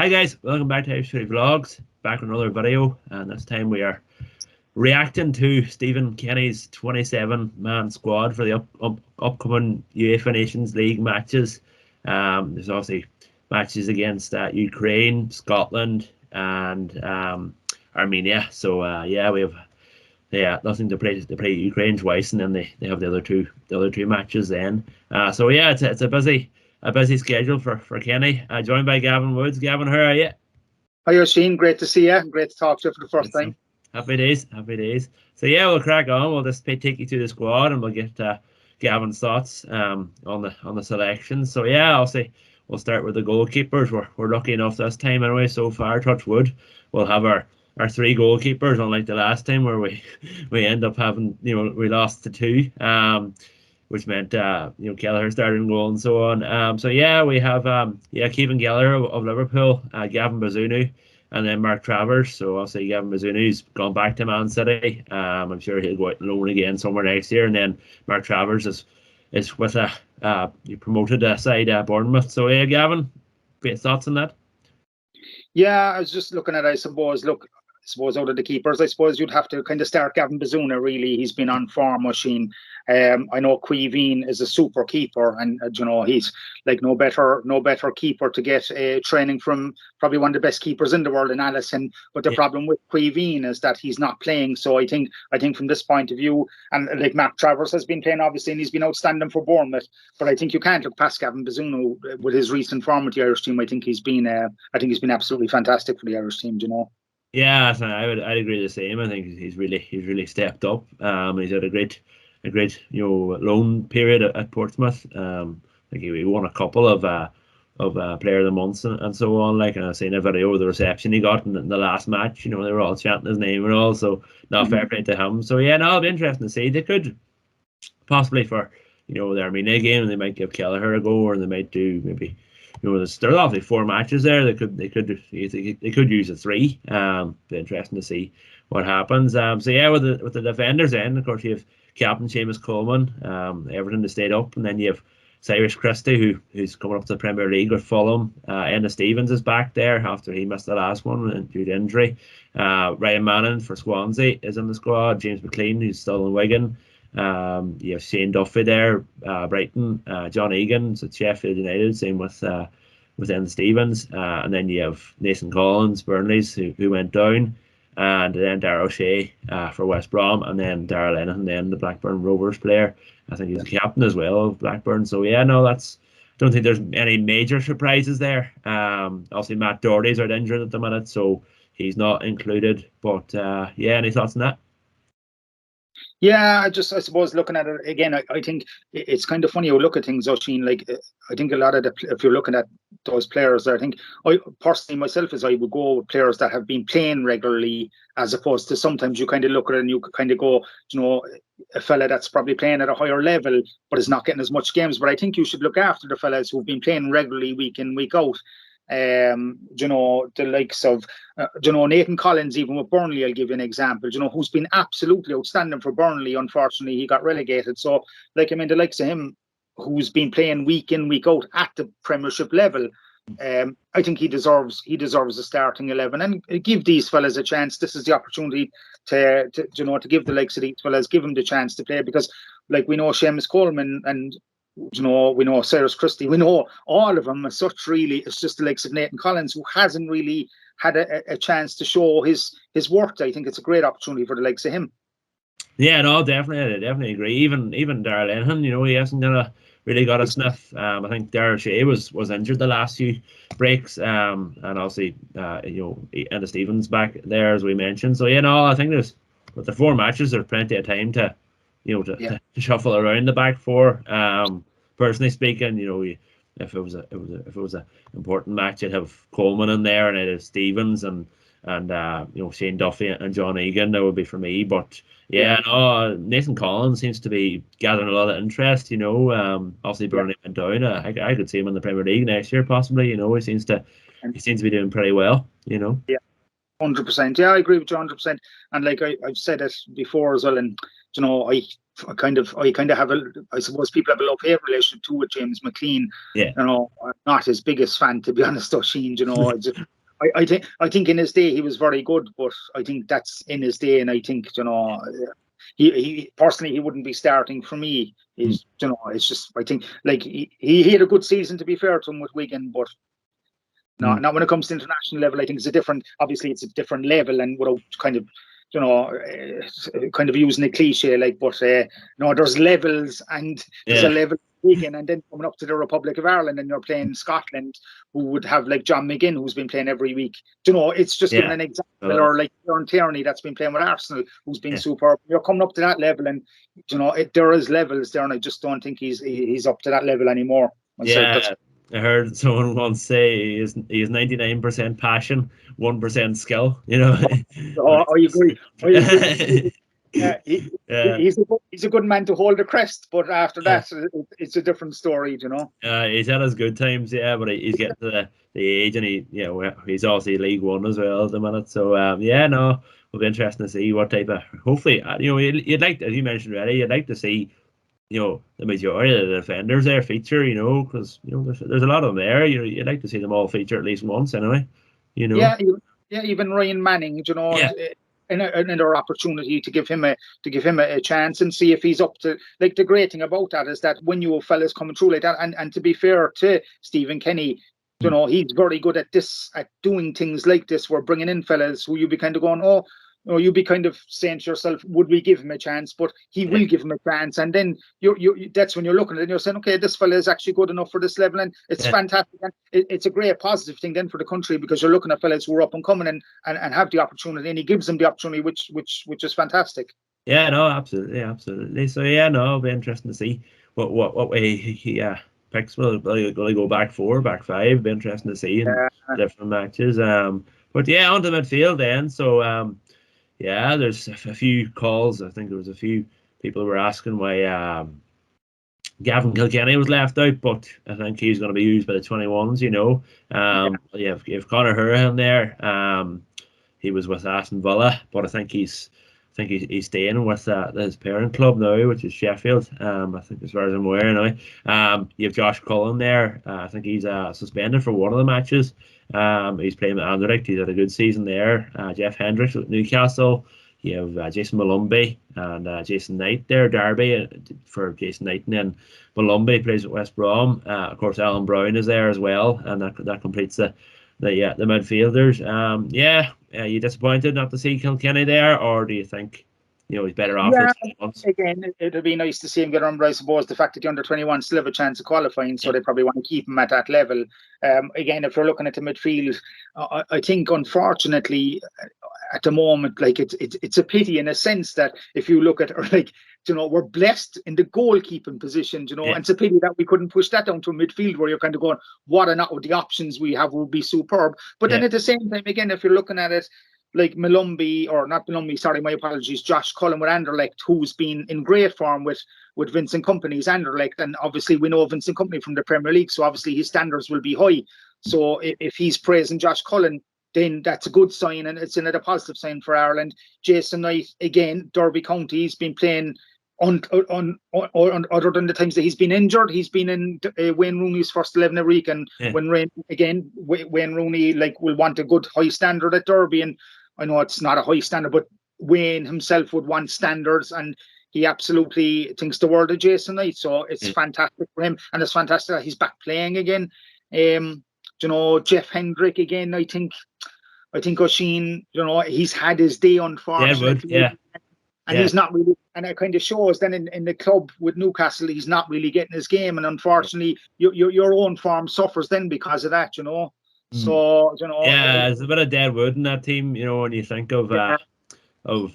Hi guys, welcome back to Irish Footy Vlogs. Back with another video, and this time we are reacting to Stephen Kenny's 27-man squad for the upcoming UEFA Nations League matches. There's obviously matches against Ukraine, Scotland, and Armenia. So we have nothing to play. They play Ukraine twice, and then they have the other two matches then. It's a busy schedule for Kenny. Joined by Gavin Woods. Gavin, how are you? Hi, Oisin. Great to see you. Great to talk to you for the first time. Happy days. So we'll crack on. We'll just take you through the squad, and we'll get Gavin's thoughts on the selection. So I'll say we'll start with the goalkeepers. We're lucky enough this time anyway. So far, touch wood, we'll have our three goalkeepers, unlike the last time where we end up having, we lost to two, which meant Gallagher started in goal and so on. We have Kevin Gallagher of Liverpool, Gavin Bazunu, and then Mark Travers. So I'll say Gavin Bazunu's gone back to Man City. I'm sure he'll go out on loan again somewhere next year, and then Mark Travers is with a promoted side, Bournemouth. So Gavin, great thoughts on that? Yeah, I was just looking at it, I suppose out of the keepers, I suppose you'd have to kind of start Gavin Bazunu, really. He's been on form machine. I know Quiveen is a super keeper, and he's like no better keeper to get training from, probably one of the best keepers in the world in Allison. But the problem with Quiveen is that he's not playing. So I think from this point of view, and like Mark Travers has been playing obviously, and he's been outstanding for Bournemouth. But I think you can't look past Gavin Bazunu with his recent form with the Irish team. I think he's been absolutely fantastic for the Irish team. Yeah, I'd agree the same. I think he's really stepped up. He's had a great loan period at Portsmouth. I think he won a couple of Player of the Month and so on. Like, and I seen a video of the reception he got in the last match. They were all chanting his name and all. So fair play to him. So it'll be interesting to see. They could possibly for the Armenia game, they might give Kelleher a go, or they might do maybe. There's obviously 4 matches there. They could use a 3. Be interesting to see what happens. With the defenders, then of course you have Captain Seamus Coleman, Everton to stayed up, and then you have Cyrus Christie who's coming up to the Premier League with Fulham. Enna Stevens is back there after he missed the last one due to injury. Ryan Manning for Swansea is in the squad. James McLean, who's still in Wigan. You have Shane Duffy there, Brighton. John Egan's at Sheffield United, same with Enna Stevens, and then you have Nathan Collins, Burnley's, who went down, and then Darragh O'Shea for West Brom, and then Darragh Lennon, then the Blackburn Rovers player. I think he's a captain as well of Blackburn. So don't think there's any major surprises there. Obviously Matt Doherty's out injured at the minute, so he's not included. But any thoughts on that? Yeah, I suppose looking at it again, I think it's kind of funny how you look at things, Oisin. Like, I think a lot of if you're looking at those players there, I think I personally myself I would go with players that have been playing regularly, as opposed to sometimes you kind of look at it and you kind of go, a fella that's probably playing at a higher level but is not getting as much games. But I think you should look after the fellas who've been playing regularly week in, week out. The likes of Nathan Collins, even with Burnley, I'll give you an example, who's been absolutely outstanding for Burnley. Unfortunately, he got relegated. So the likes of him, who's been playing week in, week out at the Premiership level, I think he deserves a starting 11, and give these fellas a chance. This is the opportunity to give the likes of these fellas, give them the chance to play, because like we know Seamus Coleman, and we know Cyrus Christie, we know all of them as such. Really, it's just the likes of Nathan Collins who hasn't really had a chance to show his worth. I think it's a great opportunity for the likes of him. Yeah, no, definitely agree. Even Darragh Lennon, he hasn't really got a sniff. I think Darragh O'Shea was injured the last few breaks, and obviously Enna Stevens back there, as we mentioned. So I think with the 4 matches, there's plenty of time to shuffle around the back 4. Personally speaking, if it was a important match, you'd have Coleman in there, and it'd have Stevens and Shane Duffy and John Egan. That would be for me. But Nathan Collins seems to be gathering a lot of interest. Obviously Burnley went down. I could see him in the Premier League next year, possibly. He seems to be doing pretty well. Yeah. 100%. Yeah, I agree with you 100%. And like I've said it before as well, and I kind of have I suppose people have a love-hate relationship too with James McLean. Yeah. You know, I'm not his biggest fan, to be honest, Oisín. You know, I think in his day he was very good, but I think that's in his day, and I think, you know, he personally, he wouldn't be starting for me. He's, you know, it's just, I think, like, he had a good season, to be fair to him, with Wigan, but not when it comes to international level. I think it's a different level, and without kind of, you know, kind of using a cliche, like, but no, there's levels, and there's a level Wigan, and then coming up to the Republic of Ireland, and you're playing Scotland, who would have like John McGinn, who's been playing every week. You know, it's just giving an example, or like Kieran Tierney, that's been playing with Arsenal, who's been superb. You're coming up to that level, and, you know, there is levels there, and I just don't think he's up to that level anymore. Myself, I heard someone once say he is 99% passion, 1% skill. You know. I agree. He's a good man to hold the crest, but after that, it's a different story, you know. He's had his good times, but he's getting to the age, and he's obviously League One as well at the minute. So it'll be interesting to see what type of. Hopefully, you'd like, as you mentioned already, you'd like to see, you know, the majority of the defenders there feature, you know, because, you know, there's a lot of them there. You know, you'd like to see them all feature at least once anyway. You know. Even Ryan Manning, you know. Another opportunity to give him a chance and see if he's up to, like, the great thing about that is that when you have fellas coming through like that, and to be fair to Stephen Kenny, you know, he's very good at doing things like this. We're bringing in fellas who you'd be kind of going, or you'd be kind of saying to yourself, would we give him a chance? But he will give him a chance, and then you that's when you're looking at it and you're saying, okay, this fella is actually good enough for this level, and it's fantastic, and it's a great positive thing then for the country, because you're looking at fellas who are up and coming and have the opportunity, and he gives them the opportunity, which is fantastic. Yeah, no, absolutely. So it'll be interesting to see what way he picks. Will he go back 4, back 5? It'll be interesting to see in different matches. But on to midfield then. So there's a few calls. I think there was a few people who were asking why Gavin Kilkenny was left out, but I think he's going to be used by the 21s, you know. You have Conor Hurahan there. He was with Aston Villa, but I think he's staying with his parent club now, which is Sheffield. I think, as far as I'm aware now. You have Josh Cullen there. I think he's suspended for one of the matches. He's playing with Anderlecht. He's had a good season there. Jeff Hendricks with Newcastle. You have Jason Malumbi and Jason Knight there. Derby for Jason Knight, and then Malumbi plays with West Brom. Of course, Alan Brown is there as well, and that completes the midfielders. Are you disappointed not to see Kilkenny there, or do you think, you know, he's better off? Again, it'd be nice to see him get on, but I suppose the fact that the under-21 still have a chance of qualifying, so they probably want to keep him at that level. Again, if you're looking at the midfield, I think, unfortunately, at the moment, like, it's a pity in a sense that if you look at, or like, you know, we're blessed in the goalkeeping position, you know, and it's a pity that we couldn't push that down to a midfield where you're kind of going, what are not the options we have would be superb. But then at the same time, again, if you're looking at it, like Josh Cullen with Anderlecht, who's been in great form with Vincent Kompany's Anderlecht, and obviously we know Vincent Kompany from the Premier League, so obviously his standards will be high. So if he's praising Josh Cullen, then that's a good sign, and it's another positive sign for Ireland. Jason Knight, again, Derby County, he's been playing on other than the times that he's been injured. He's been in Wayne Rooney's first 11 every week, and Wayne Rooney will want a good high standard at Derby, and I know it's not a high standard, but Wayne himself would want standards, and he absolutely thinks the world of Jason Knight. So it's fantastic for him, and it's fantastic that he's back playing again. You know, Jeff Hendrick again. I think Oisín, you know, he's had his day, unfortunately. And he's not really, and it kind of shows then in the club with Newcastle, he's not really getting his game, and unfortunately, your own form suffers then because of that, you know. So, you know, there's a bit of dead wood in that team, you know. When you think of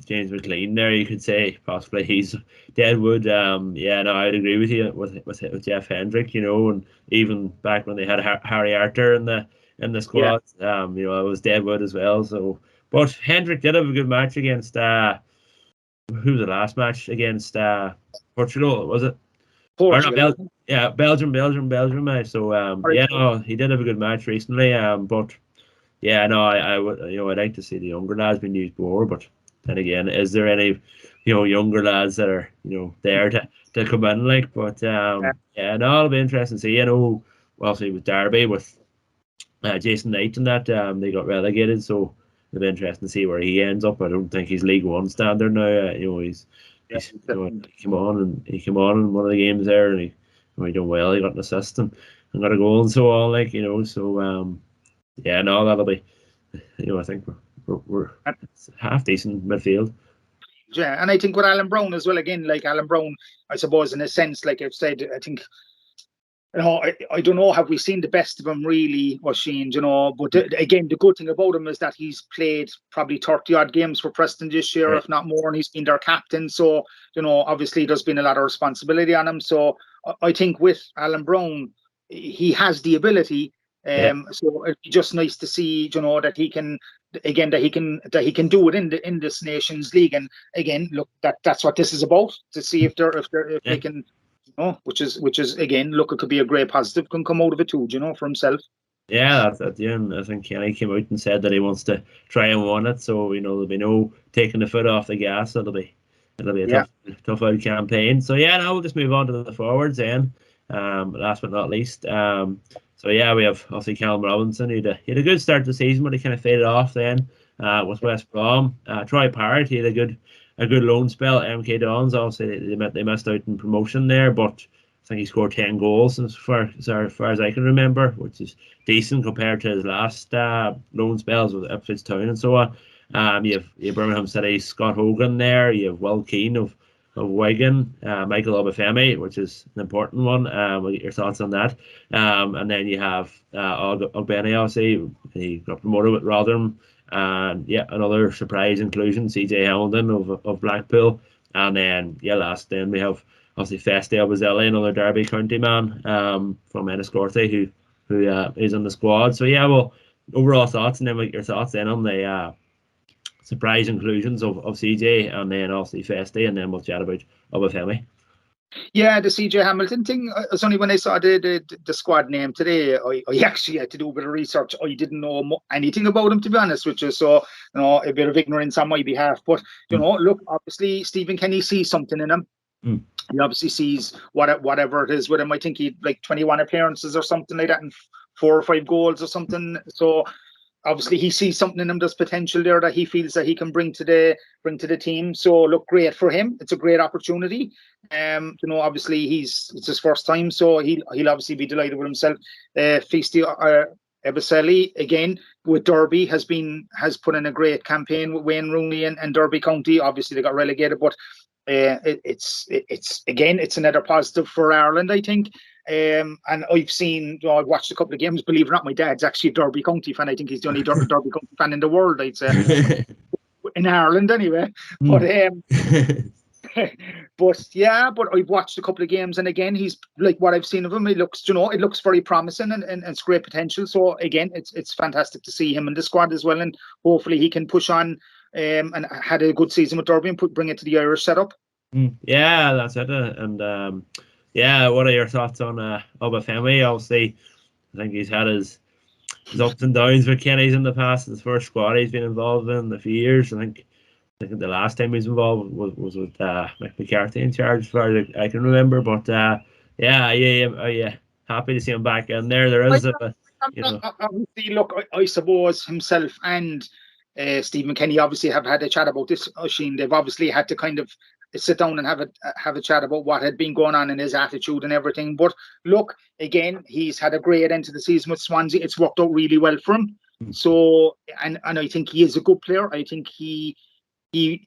James McLean there, you could say possibly he's dead wood. I'd agree with you with Jeff Hendrick, you know, and even back when they had Harry Arter in the squad, you know, it was dead wood as well. So, but Hendrick did have a good match against who was the last match against Portugal? Was it? Portugal. Belgium. So he did have a good match recently. But I would, you know, I'd like to see the younger lads being used more. But then again, is there any younger lads that are there to come in like. But yeah, no, it'll be interesting to see. Obviously with Derby with Jason Knight and that they got relegated, so it'll be interesting to see where he ends up. I don't think he's League One standard now. He's he came on in one of the games there, and he done well. He got an assist and got a goal and so on. Like so yeah, no, that'll be. I think we're half decent midfield. Yeah, and I think with Alan Brown as well. Again, like Alan Brown, I suppose in a sense, like I've said, I think. I don't know, have we seen the best of him really, Oisín, but again, the good thing about him is that he's played probably 30 odd games for Preston this year, right, if not more, and he's been their captain. So, obviously there's been a lot of responsibility on him. So I think with Alan Brown, he has the ability. So it'd be just nice to see, that he can do it in this Nations League. And again, look, that's what this is about, to see if they can. Which is again, look, it could be a great positive can come out of it too, for himself. Yeah, that's at the end. I think Kenny came out and said that he wants to try and win it. So there'll be no taking the foot off the gas. It'll be a tough out campaign. So yeah, now we'll just move on to the forwards then. Last but not least. So yeah, we have obviously Callum Robinson. He had a good start to the season, but he kind of faded off then with West Brom. Troy Parrott, he had a good loan spell at MK Dons. Obviously, they missed out in promotion there, but I think he scored 10 goals as far as I can remember, which is decent compared to his last loan spells with Ipswich Town and so on. You have Birmingham City Scott Hogan there. You have Will Keane of Wigan, Michael Obafemi, which is an important one. We'll get your thoughts on that. And then you have Ogbeni, obviously. He got promoted with Rotherham. And yeah, another surprise inclusion, CJ Hamilton of Blackpool. And then last then we have obviously Feste Obazeli, another Derby County man from Enniscorthy who is on the squad. So yeah, well, overall thoughts, and then your thoughts then on the surprise inclusions of CJ, and then obviously Feste, and then we'll chat about Obafemi. Yeah, the CJ Hamilton thing, it's only when I saw the squad name today, I actually had to do a bit of research. I didn't know anything about him, to be honest with you, so a bit of ignorance on my behalf. But look, obviously Stephen Kenny sees something in him. He obviously sees whatever it is with him. I think he like 21 appearances or something like that, and 4 or 5 goals or something. So obviously he sees something in him. There's potential there that he feels that he can bring to the team. So look, great for him. It's a great opportunity. Obviously it's his first time, so he'll obviously be delighted with himself. Feste Obazeli, again with Derby, has put in a great campaign with Wayne Rooney and Derby County. Obviously they got relegated, but it's another positive for Ireland, I think. And I've watched a couple of games. Believe it or not, my dad's actually a Derby County fan. I think he's the only Derby County fan in the world, I'd say. In Ireland, anyway. But but I've watched a couple of games, and again, he's like what I've seen of him. It looks very promising and it's great potential. So again, it's fantastic to see him in the squad as well, and hopefully he can push on. And had a good season with Derby and bring it to the Irish setup. Yeah, that's it. And what are your thoughts on Obafemi? Obviously, I think he's had his ups and downs with Kenny's in the past. His first squad he's been involved in a few years. I think the last time he was involved was with Mick McCarthy in charge, as far as I can remember. But happy to see him back in there. There is obviously, look, I suppose himself and Stephen Kenny obviously have had a chat about this, Oisín. They've obviously had to kind of sit down and have a chat about what had been going on in his attitude and everything. But look, again, he's had a great end to the season with Swansea. It's worked out really well for him. So, and I think he is a good player. I think he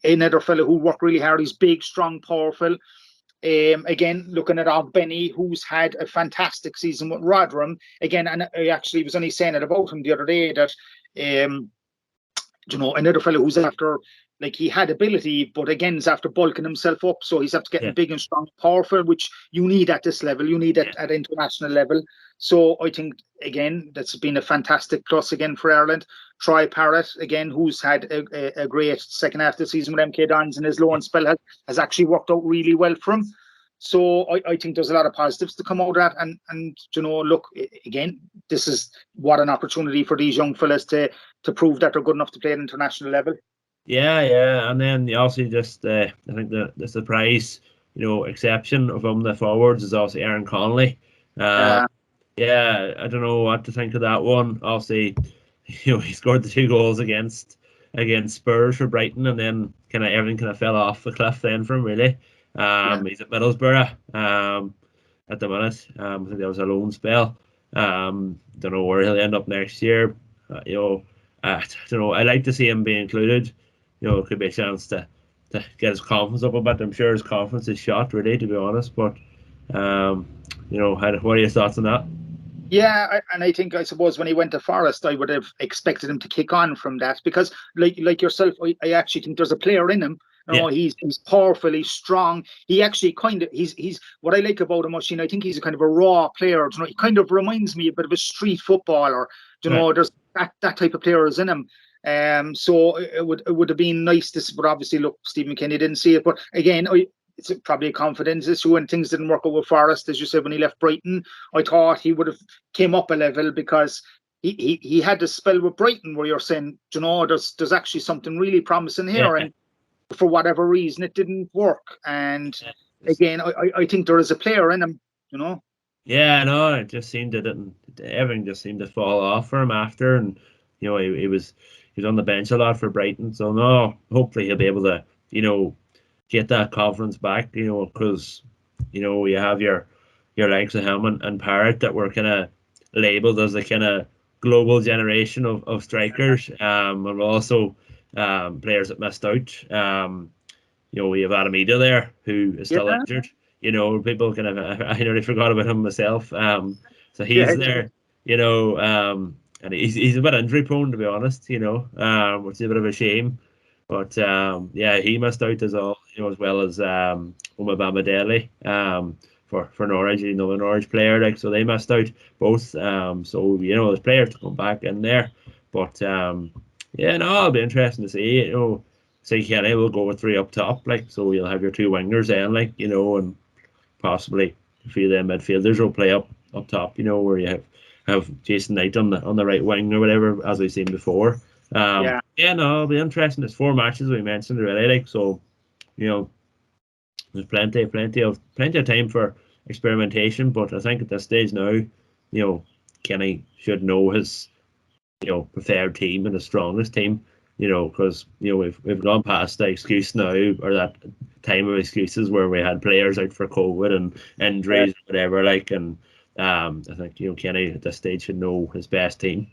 another fellow who worked really hard. He's big, strong, powerful. Again, looking at Ogbeni, who's had a fantastic season with Rotherham. Again, and I actually was only saying it about him the other day that another fellow who's after, like, he had ability, but again, is after bulking himself up. So he's after getting big and strong, powerful, which you need at this level. You need it at international level. So I think, again, that's been a fantastic plus again for Ireland. Troy Parrott, again, who's had a great second half of the season with MK Dons, and his loan spell has actually worked out really well for him. So I think there's a lot of positives to come out of that. And look, again, this is what an opportunity for these young fellas to prove that they're good enough to play at international level. Yeah, and then you also just I think the surprise, exception from the forwards is also Aaron Connolly. Uh, Uh, yeah, I don't know what to think of that one. Obviously, he scored the 2 goals against Spurs for Brighton, and then kind of everything kind of fell off the cliff then for him really. yeah, He's at Middlesbrough at the minute. I think that was a loan spell. Don't know where he'll end up next year. I don't know. I like to see him be included. It could be a chance to get his confidence up a bit. I'm sure his confidence is shot, really, to be honest. But um, what are your thoughts on that? yeah, and I think I suppose when he went to Forest, I would have expected him to kick on from that because, like yourself, I actually think there's a player in him. Yeah, He's powerful, he's strong. He actually kind of he's what I like about him, Machine. I think he's a kind of a raw player. He kind of reminds me a bit of a street footballer. right. There's that type of player is in him. So it would have been nice to, but obviously, look, Stephen Kenny didn't see it. But again, it's probably a confidence issue and things didn't work out with Forest, as you said, when he left Brighton. I thought he would have came up a level because he had this spell with Brighton where you're saying, there's actually something really promising Yeah, here, and for whatever reason it didn't work. And yeah. again, I think there is a player in him. Yeah, no, it just seemed it didn't. Everything just seemed to fall off for him after, and he was on the bench a lot for Brighton. So no, hopefully he'll be able to get that confidence back. Because you have your likes of him and Parrott that were kind of labeled as a kind of global generation of strikers. And also players that missed out. We have Adam Ida there who is still Yeah, injured. People kind of I nearly forgot about him myself. So yeah, he's there. And he's a bit injury prone to be honest. Which is a bit of a shame. But yeah, he missed out as all. As well as Umabama Dele for Norwich. The Norwich player. So they missed out both. So there's players to come back in there. But yeah, no, it'll be interesting to see. Say Kenny will go with three up top, so you'll have your two wingers then, and possibly a few of the midfielders will play up top, where you have Jason Knight on the right wing or whatever, as we've seen before. yeah, Yeah, no, it'll be interesting. There's 4 matches we mentioned already, so you know there's plenty of time for experimentation. But I think at this stage now, Kenny should know his preferred team and the strongest team. Because we've gone past the excuse now, or that time of excuses where we had players out for COVID and yeah. injuries, whatever. And I think Kenny at this stage should know his best team.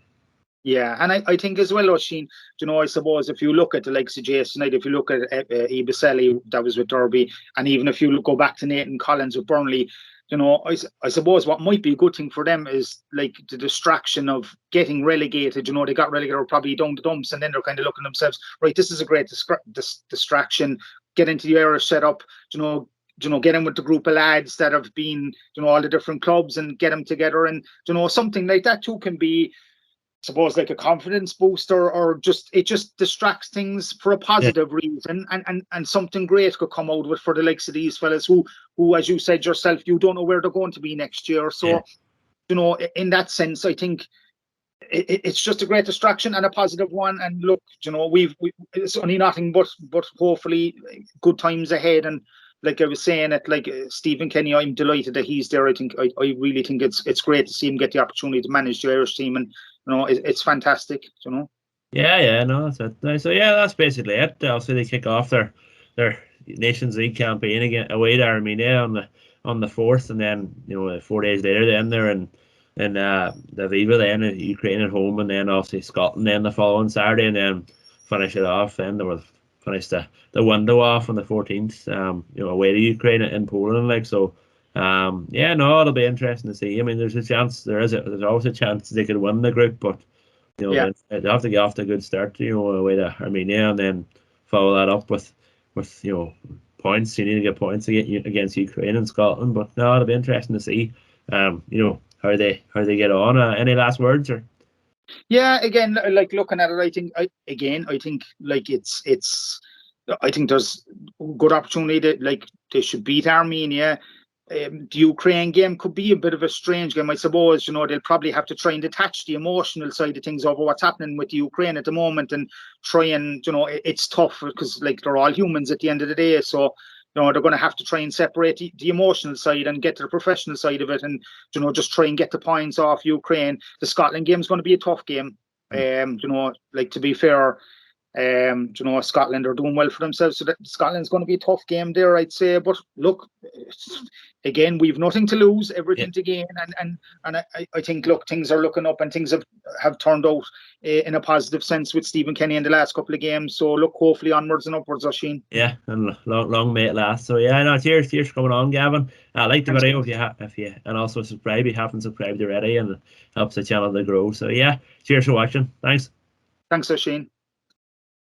Yeah, and I think as well, Oisin, I suppose if you look at the likes of Jason Knight, if you look at Ibiseli, that was with Derby, and even if you go back to Nathan Collins with Burnley, I suppose what might be a good thing for them is like the distraction of getting relegated. They got relegated or probably down the dumps, and then they're kind of looking themselves, right, this is a great distraction. Get into the Irish setup, get in with the group of lads that have been, all the different clubs and get them together. And, something like that too can be, suppose, like a confidence booster, or it just distracts things for a Yeah, positive reason, and something great could come out of it for the likes of these fellas who, as you said yourself, you don't know where they're going to be next year. yeah, So, in that sense, I think it's just a great distraction and a positive one. And look, it's only nothing but hopefully good times ahead. And like I was saying, Stephen Kenny, I'm delighted that he's there. I really think it's great to see him get the opportunity to manage the Irish team, and it's fantastic. yeah. No, that's it. So yeah, that's basically it. Also, they kick off their Nations League campaign again away to Armenia on the 4th, and then 4 days later, then they're in Lviv, then Ukraine at home, and then obviously Scotland then the following Saturday, and then finish it off. Then they will finish the window off on the 14th. Away to Ukraine in Poland, so. Yeah, no, it'll be interesting to see. I mean, there's always a chance they could win the group, but Yeah. they have to get off to a good start, away to Armenia, and then follow that up with points. You need to get points against Ukraine and Scotland. But no, it'll be interesting to see, how they get on. Any last words or? Yeah, again, like looking at it, I think like I think there's good opportunity that like they should beat Armenia. the Ukraine game could be a bit of a strange game, I suppose. You know, they'll probably have to try and detach the emotional side of things over what's happening with the Ukraine at the moment, and try and, you know, it's tough because like they're all humans at the end of the day. So, you know, they're going to have to try and separate the emotional side and get to the professional side of it, and, you know, just try and get the points off Ukraine. The Scotland game is going to be a tough game. You know, like, to be fair, you know, Scotland are doing well for themselves, so that Scotland's going to be a tough game there, I'd say. But look, again, we've nothing to lose, everything to gain, and I think, look, things are looking up, and things have turned out in a positive sense with Stephen Kenny in the last couple of games. So look, hopefully onwards and upwards, Oisín. Yeah, and long may it last. So yeah, no, cheers for coming on, Gavin. Like the video if you and also subscribe if you haven't subscribed already, and it helps the channel to grow. So yeah, cheers for watching. Thanks, Oisín.